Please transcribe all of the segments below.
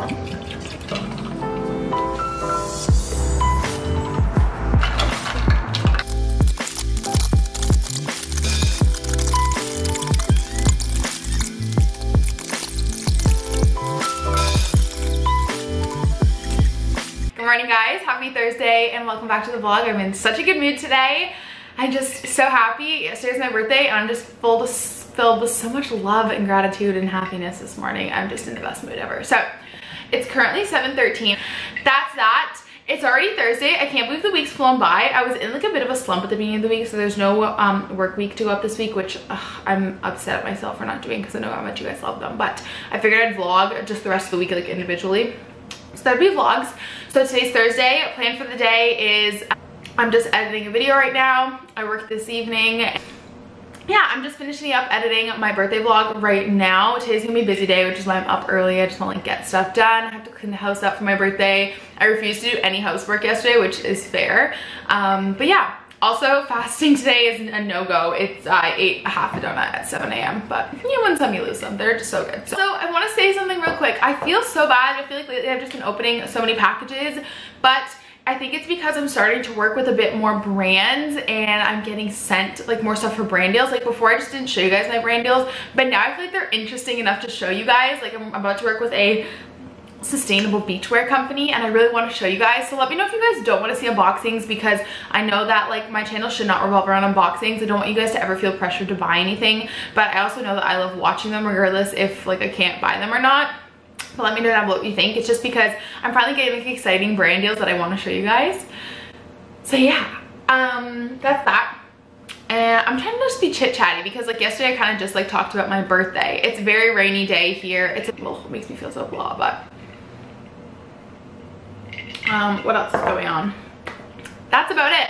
Good morning guys, happy Thursday and welcome back to the vlog. I'm in such a good mood today. I'm just so happy. Yesterday's my birthday and I'm just filled with so much love and gratitude and happiness this morning. I'm just in the best mood ever. So it's currently 7:13. That's that. It's already Thursday. I can't believe the week's flown by. I was in like a bit of a slump at the beginning of the week, so there's no work week to go up this week, which I'm upset at myself for not doing because I know how much you guys love them. But I figured I'd vlog just the rest of the week like individually. So that'd be vlogs. So today's Thursday. Plan for the day is I'm just editing a video right now. I worked this evening. Yeah, I'm just finishing up editing my birthday vlog right now. Today's gonna be a busy day, which is why I'm up early. I just want to like get stuff done. I have to clean the house up for my birthday. I refused to do any housework yesterday, which is fair. But yeah, also fasting today is a no-go. It's I ate half a donut at 7 a.m. but you win some, you lose some. They're just so good. So I want to say something real quick. I feel so bad. I feel like lately I've just been opening so many packages, but I think it's because I'm starting to work with a bit more brands and I'm getting sent like more stuff for brand deals. Like before I just didn't show you guys my brand deals, but now I feel like they're interesting enough to show you guys. Like I'm about to work with a sustainable beachwear company and I really want to show you guys. So let me know if you guys don't want to see unboxings, because I know that like my channel should not revolve around unboxings. I don't want you guys to ever feel pressured to buy anything, but I also know that I love watching them regardless if like I can't buy them or not. But let me know down below what you think. It's just because I'm finally getting like exciting brand deals that I want to show you guys. So yeah, that's that. And I'm trying to just be chit chatty because like yesterday I kind of just like talked about my birthday. It's a very rainy day here. It's well, it makes me feel so blah, but what else is going on? That's about it.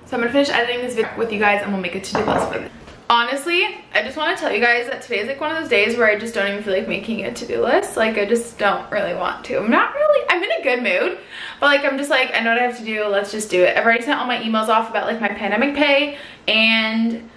So I'm gonna finish editing this video with you guys and we'll make a to-do list for this. Honestly, I just want to tell you guys that today is like one of those days where I just don't even feel like making a to-do list. Like I just don't really want to. I'm in a good mood, but like I'm just like, I know what I have to do, let's just do it. I've already sent all my emails off about like my pandemic pay, and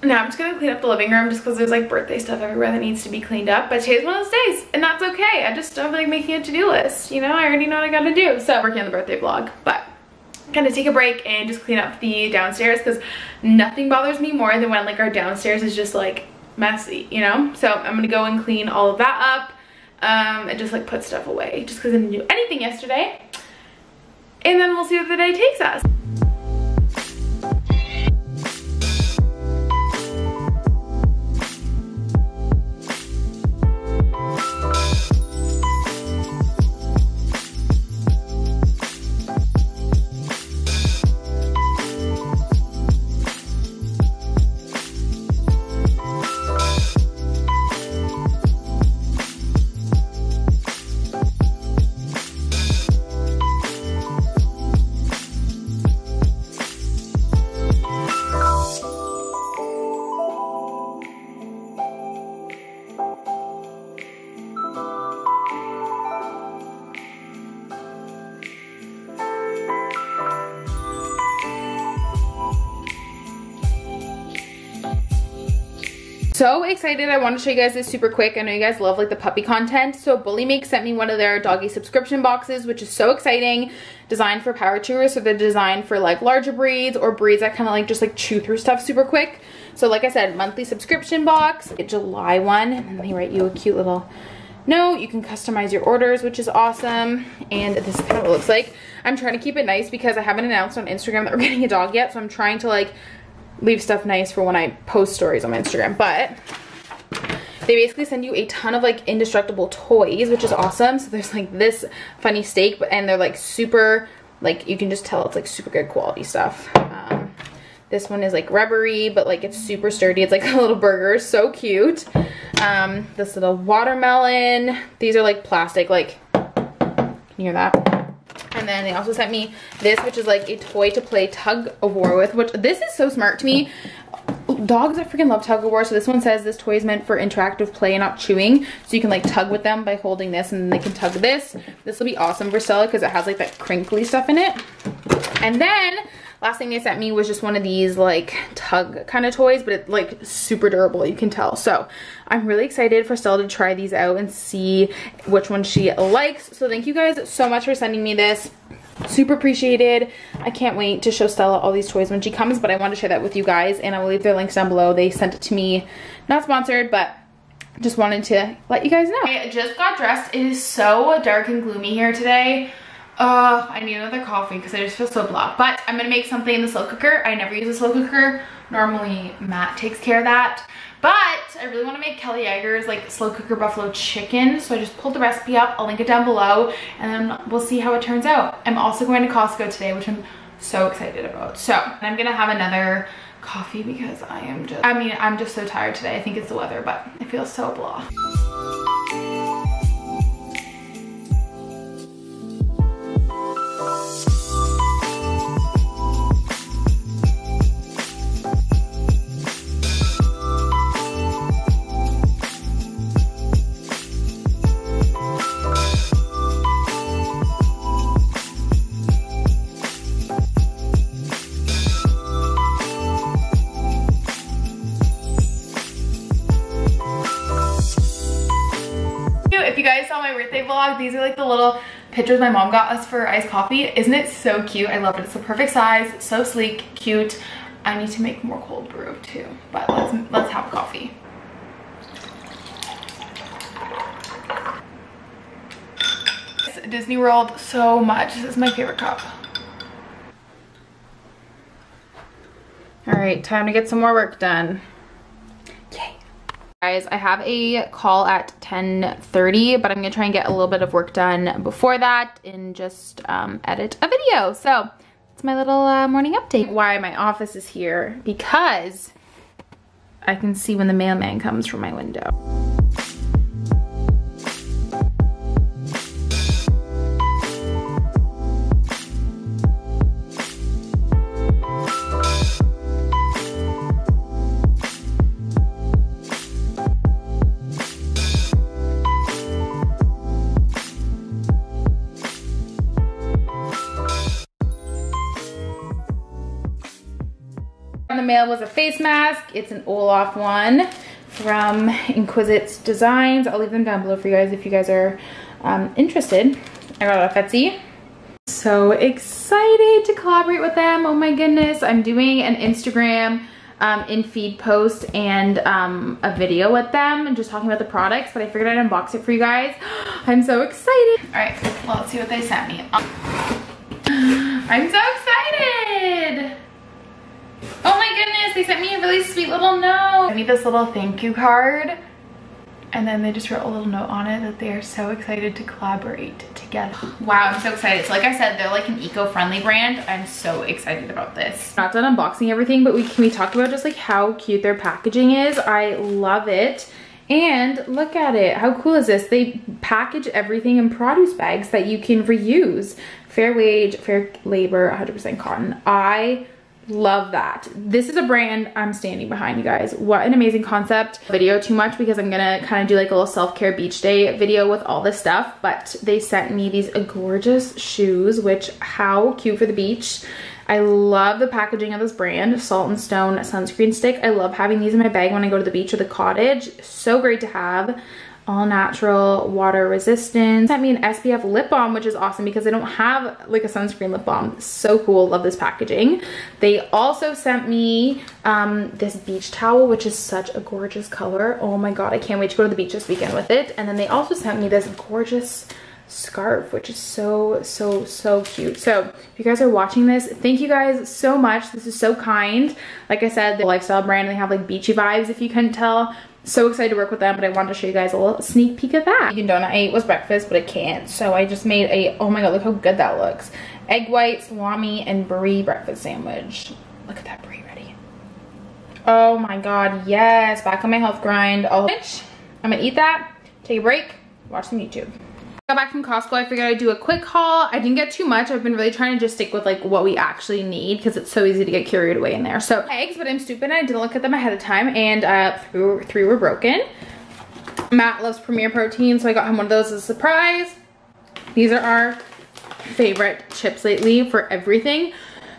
now I'm just gonna clean up the living room just because there's like birthday stuff everywhere that needs to be cleaned up. But today's one of those days and that's okay. I just don't feel like making a to-do list, you know? I already know what I gotta do. So I'm working on the birthday vlog, but kind of take a break and just clean up the downstairs because nothing bothers me more than when like our downstairs is just like messy, you know? So I'm gonna go and clean all of that up and just like put stuff away just because I didn't do anything yesterday, and then we'll see what the day takes us. So excited. I want to show you guys this super quick. I know you guys love like the puppy content. So Bully Make sent me one of their doggy subscription boxes, which is so exciting. Designed for power chewers, so they're designed for like larger breeds or breeds that kind of like just like chew through stuff super quick. So like I said, monthly subscription box, a July one, and then they write you a cute little note. You can customize your orders, which is awesome. And this is kind of what it looks like. I'm trying to keep it nice because I haven't announced on Instagram that we're getting a dog yet, so I'm trying to like leave stuff nice for when I post stories on my Instagram. But they basically send you a ton of like indestructible toys, which is awesome. So there's like this funny steak, and they're like super, like you can just tell it's like super good quality stuff. This one is like rubbery, but like it's super sturdy. It's like a little burger, so cute. This little watermelon. These are like plastic, like, can you hear that? And then they also sent me this, which is like a toy to play tug of war with, which this is so smart to me. Dogs, I freaking love tug of war. So this one says this toy is meant for interactive play and not chewing. So you can like tug with them by holding this, and then they can tug this. This will be awesome for Stella because it has like that crinkly stuff in it. And then Last thing they sent me was just one of these like tug kind of toys, but it's like super durable, you can tell. So I'm really excited for Stella to try these out and see which one she likes. So thank you guys so much for sending me this. Super appreciated. I can't wait to show Stella all these toys when she comes, but I want to share that with you guys, and I will leave their links down below. They sent it to me, not sponsored, but just wanted to let you guys know. I just got dressed. It is so dark and gloomy here today. I need another coffee because I just feel so blah. But I'm gonna make something in the slow cooker. I never use a slow cooker. Normally Matt takes care of that. But I really want to make Kelly Yeager's like slow cooker buffalo chicken. So I just pulled the recipe up. I'll link it down below and then we'll see how it turns out. I'm also going to Costco today, which I'm so excited about. So I'm gonna have another coffee because I'm just so tired today. I think it's the weather, but I feel so blah. If you guys saw my birthday vlog, these are like the little pictures my mom got us for iced coffee. Isn't it so cute? I love it. It's the perfect size, so sleek, cute. I need to make more cold brew too, but let's have coffee. Disney World so much. This is my favorite cup. All right, time to get some more work done. Yay. Guys, I have a call at 10:30, but I'm gonna try and get a little bit of work done before that and just edit a video. So it's my little morning update. Why my office is here, because I can see when the mailman comes from my window. On the mail was a face mask. It's an Olaf one from Inquisit's Designs. I'll leave them down below for you guys if you guys are interested. I got it off Etsy. So excited to collaborate with them. Oh my goodness. I'm doing an Instagram in feed post and a video with them and just talking about the products, but I figured I'd unbox it for you guys. I'm so excited. All right, well, let's see what they sent me. I'm so excited. Oh my goodness, they sent me a really sweet little note. I need this little thank you card. And then they just wrote a little note on it that they are so excited to collaborate together. Wow, I'm so excited. So like I said, they're like an eco-friendly brand. I'm so excited about this. Not done unboxing everything, but can we talk about just like how cute their packaging is? I love it. And look at it, how cool is this? They package everything in produce bags that you can reuse. Fair wage, fair labor, 100% cotton. I love that. This is a brand I'm standing behind, you guys. What an amazing concept. Video too much because I'm gonna kind of do like a little self-care beach day video with all this stuff, but they sent me these gorgeous shoes, which how cute for the beach. I love the packaging of this brand, Salt and Stone sunscreen stick. I love having these in my bag when I go to the beach or the cottage. So great to have. All natural, water resistant. Sent me an SPF lip balm, which is awesome because I don't have like a sunscreen lip balm. So cool, love this packaging. They also sent me this beach towel, which is such a gorgeous color. Oh my God, I can't wait to go to the beach this weekend with it. And then they also sent me this gorgeous scarf, which is so cute. So if you guys are watching this, thank you guys so much. This is so kind. Like I said, the lifestyle brand, they have like beachy vibes if you couldn't tell. So excited to work with them, but I wanted to show you guys a little sneak peek of that. Vegan donut I ate was breakfast, but I can't. So I just made a, oh my God, look how good that looks. Egg white, salami, and brie breakfast sandwich. Look at that brie ready. Oh my God, yes. Back on my health grind. I'm gonna eat that, take a break, watch some YouTube. Got back from Costco. I figured I'd do a quick haul. I didn't get too much. I've been really trying to just stick with like what we actually need because it's so easy to get carried away in there. So eggs, but I'm stupid. I didn't look at them ahead of time, and three were broken. Matt loves Premier Protein, so I got him one of those as a surprise. These are our favorite chips lately for everything.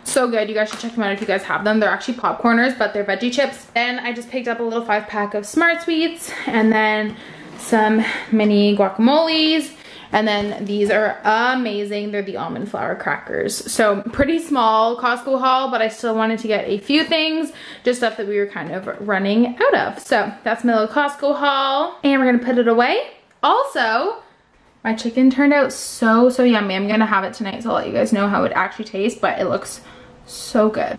So good. You guys should check them out if you guys have them. They're actually popcorners, but they're veggie chips. Then I just picked up a little 5-pack of Smart Sweets and then some mini guacamoles. And then these are amazing. They're the almond flour crackers. So pretty small Costco haul, but I still wanted to get a few things, just stuff that we were kind of running out of. So that's my little Costco haul, and we're gonna put it away. Also, my chicken turned out so yummy. I'm gonna have it tonight, so I'll let you guys know how it actually tastes, but it looks so good.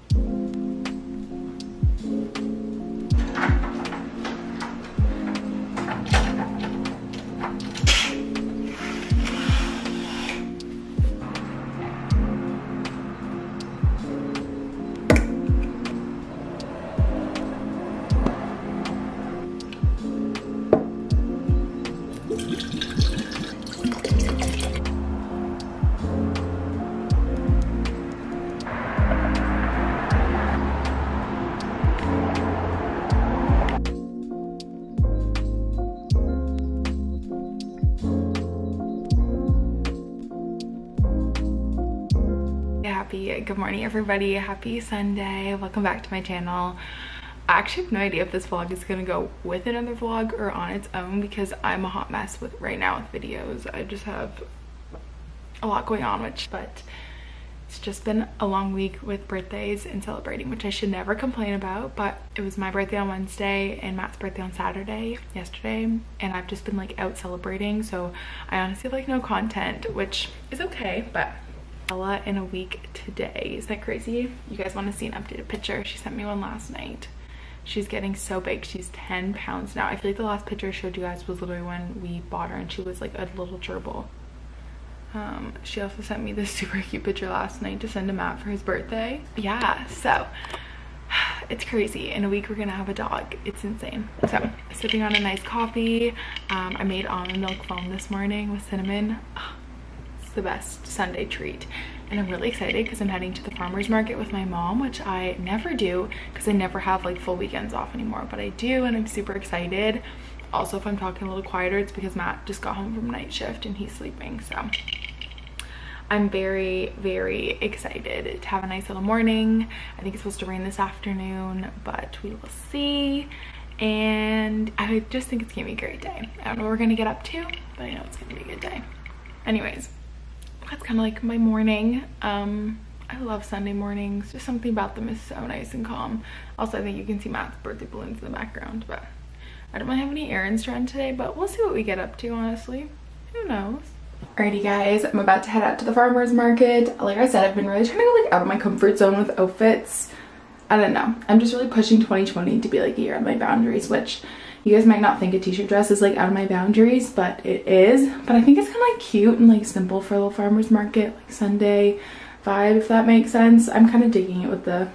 Good morning everybody, happy Sunday, welcome back to my channel. I actually have no idea if this vlog is gonna go with another vlog or on its own because I'm a hot mess right now with videos. I just have a lot going on, but it's just been a long week with birthdays and celebrating, which I should never complain about, but it was my birthday on Wednesday and Matt's birthday on Saturday, yesterday, and I've just been like out celebrating, so I honestly have like no content, which is okay, but Ella in a week today. Isn't that crazy? You guys want to see an updated picture? She sent me one last night. She's getting so big. She's 10 pounds now. I feel like the last picture I showed you guys was literally when we bought her and she was like a little gerbil. She also sent me this super cute picture last night to send to Matt for his birthday. Yeah, so it's crazy. In a week we're gonna have a dog. It's insane. So sipping on a nice coffee. I made almond milk foam this morning with cinnamon. The best Sunday treat, and I'm really excited because I'm heading to the farmers market with my mom, which I never do because I never have like full weekends off anymore, but I do, and I'm super excited. Also, if I'm talking a little quieter, it's because Matt just got home from night shift and he's sleeping, so I'm very excited to have a nice little morning. I think it's supposed to rain this afternoon, but we will see, and I just think it's gonna be a great day. I don't know what we're gonna get up to, but I know it's gonna be a good day. Anyways, that's kind of like my morning. I love Sunday mornings. Just something about them is so nice and calm. Also, I think you can see Matt's birthday balloons in the background, but I don't really have any errands to run today, but we'll see what we get up to, honestly. Who knows? Alrighty guys, I'm about to head out to the farmer's market. Like I said, I've been really trying to go like out of my comfort zone with outfits. I don't know. I'm just really pushing 2020 to be like a year of my boundaries, which you guys might not think a t-shirt dress is like out of my boundaries, but it is. But I think it's kind of like cute and like simple for a little farmer's market, like Sunday vibe, if that makes sense. I'm kind of digging it with the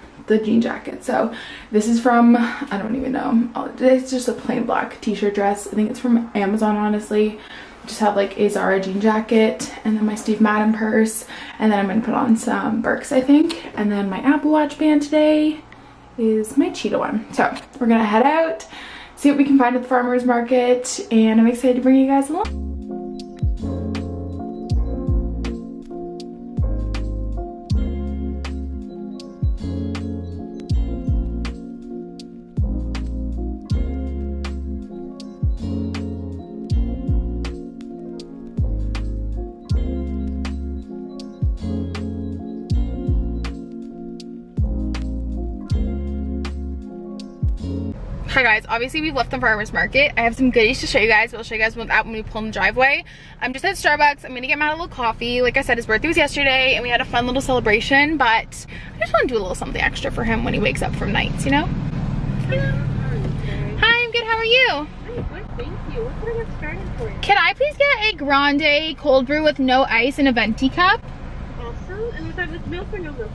jean jacket. So this is from, I don't even know. It's just a plain black t-shirt dress. I think it's from Amazon, honestly. Just have like a Zara jean jacket and then my Steve Madden purse. And then I'm going to put on some Birks, I think. And then my Apple Watch band today is my cheetah one. So we're going to head out, see what we can find at the farmer's market, and I'm excited to bring you guys along. Hi guys, obviously we've left the farmer's market. I have some goodies to show you guys, but I'll show you guys when we pull in the driveway. I'm just at Starbucks. I'm gonna get Matt a little coffee. Like I said, his birthday was yesterday and we had a fun little celebration, but I just want to do a little something extra for him when he wakes up from nights, you know? Hello. Hi, I'm good. How are you? I'm good, thank you. What can I get started for you? Can I please get a grande cold brew with no ice in a venti cup? Awesome. And was that with milk or no milk?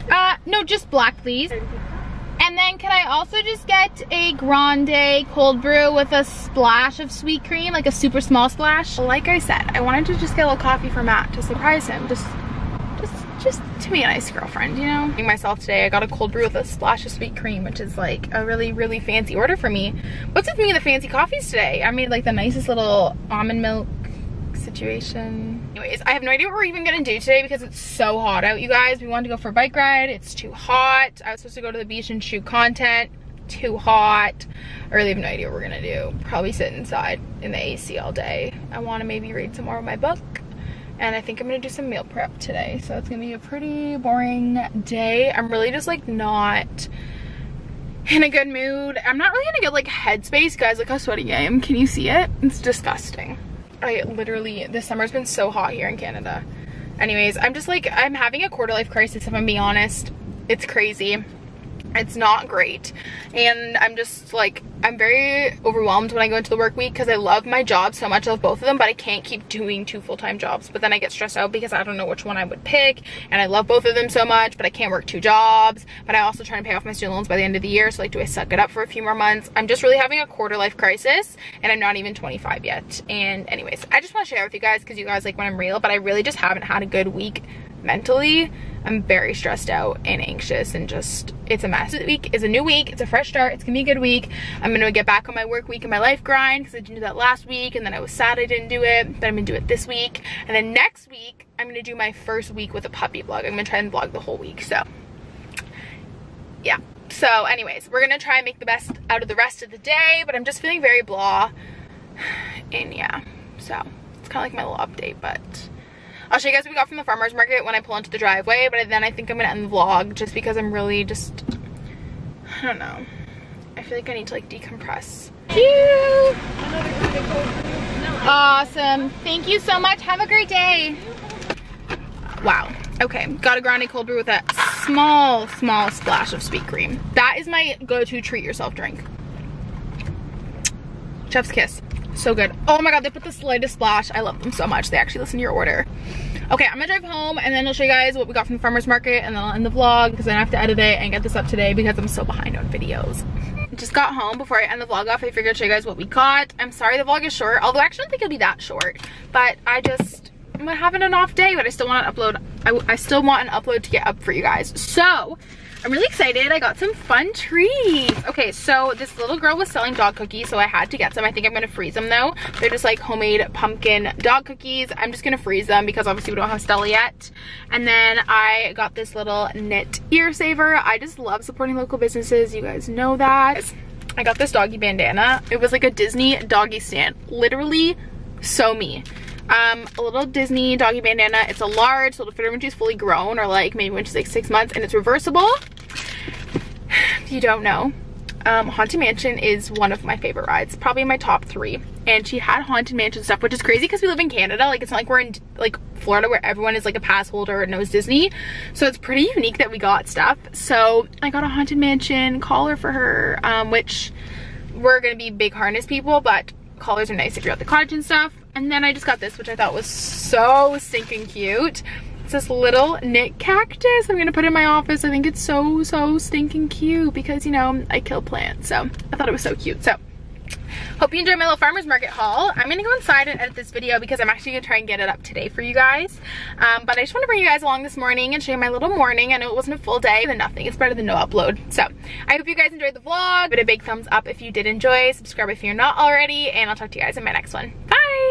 No, just black, please. Venti cup. And then can I also just get a grande cold brew with a splash of sweet cream, like a super small splash? Like I said, I wanted to just get a little coffee for Matt to surprise him. Just to be a nice girlfriend, you know? Myself today, I got a cold brew with a splash of sweet cream, which is like a really fancy order for me. What's with me and the fancy coffees today? I made like the nicest little almond milk situation. Anyways, I have no idea what we're even gonna do today because it's so hot out, you guys. We wanted to go for a bike ride. It's too hot. I was supposed to go to the beach and shoot content. Too hot. I really have no idea what we're gonna do. Probably sit inside in the AC all day. I want to maybe read some more of my book. And I think I'm gonna do some meal prep today. So it's gonna be a pretty boring day. I'm really just like not in a good mood. I'm not really in a good like headspace, guys. Look how sweaty I am. Can you see it? It's disgusting. I literally, this summer's been so hot here in Canada. Anyways, I'm just like, I'm having a quarter life crisis if I'm being honest. It's crazy. It's not great. And I'm just like, I'm very overwhelmed when I go into the work week because I love my job so much. I love both of them, but I can't keep doing 2 full-time jobs. But then I get stressed out because I don't know which one I would pick. And I love both of them so much, but I can't work 2 jobs. But I also try to pay off my student loans by the end of the year. So like, do I suck it up for a few more months? I'm just really having a quarter life crisis and I'm not even 25 yet. And anyways, I just want to share with you guys because you guys like when I'm real, but I really just haven't had a good week mentally. I'm very stressed out and anxious and just, it's a mess. This week is a new week. It's a fresh start. It's gonna be a good week. I'm gonna get back on my work week and my life grind because I didn't do that last week and then I was sad I didn't do it. But I'm gonna do it this week. And then next week, I'm gonna do my first week with a puppy vlog. I'm gonna try and vlog the whole week. So yeah. So anyways, we're gonna try and make the best out of the rest of the day, but I'm just feeling very blah. And yeah, so it's kind of like my little update, but I'll show you guys what we got from the farmer's market when I pull into the driveway, but then I think I'm gonna end the vlog just because I'm really just, I don't know. I feel like I need to like decompress. Cute! Awesome. Thank you so much. Have a great day. Wow. Okay, got a grande cold brew with a small splash of sweet cream. That is my go-to treat yourself drink. Chef's kiss. So good. Oh my god, they put the slightest splash. I love them so much. They actually listen to your order. Okay, I'm gonna drive home and then I'll show you guys what we got from the farmer's market and then I'll end the vlog because then I have to edit it and get this up today because I'm so behind on videos. Just got home before I end the vlog off. I figured I'd show you guys what we got. I'm sorry the vlog is short, although I actually don't think it'll be that short, but I'm having an off day, but I still want to upload. I still want an upload to get up for you guys. So I'm really excited. I got some fun treats. Okay, so this little girl was selling dog cookies, so I had to get some. I think I'm gonna freeze them though. They're just like homemade pumpkin dog cookies. I'm just gonna freeze them because obviously we don't have Stella yet. And then I got this little knit ear saver. I just love supporting local businesses. You guys know that. I got this doggy bandana. It was like a Disney doggy stand. Literally so me. A little Disney doggy bandana. It's a large, so it'll fit her when she's fully grown or like maybe when she's like 6 months, and it's reversible. If you don't know, Haunted Mansion is one of my favorite rides, probably my top 3. And she had Haunted Mansion stuff, which is crazy because we live in Canada. Like, it's not like we're in like Florida where everyone is like a pass holder and knows Disney. So it's pretty unique that we got stuff. So I got a Haunted Mansion collar for her, which we're gonna be big harness people, but collars are nice if you're at the cottage and stuff. And then I just got this, which I thought was so stinking cute. It's this little knit cactus. I'm gonna put it in my office. I think it's so stinking cute because, you know, I kill plants. So I thought it was so cute. So hope you enjoyed my little farmer's market haul. I'm gonna go inside and edit this video because I'm actually gonna try and get it up today for you guys. But I just want to bring you guys along this morning and show you my little morning. I know it wasn't a full day, but nothing. It's better than no upload. So I hope you guys enjoyed the vlog. Give it a big thumbs up if you did enjoy. Subscribe if you're not already, and I'll talk to you guys in my next one. Bye!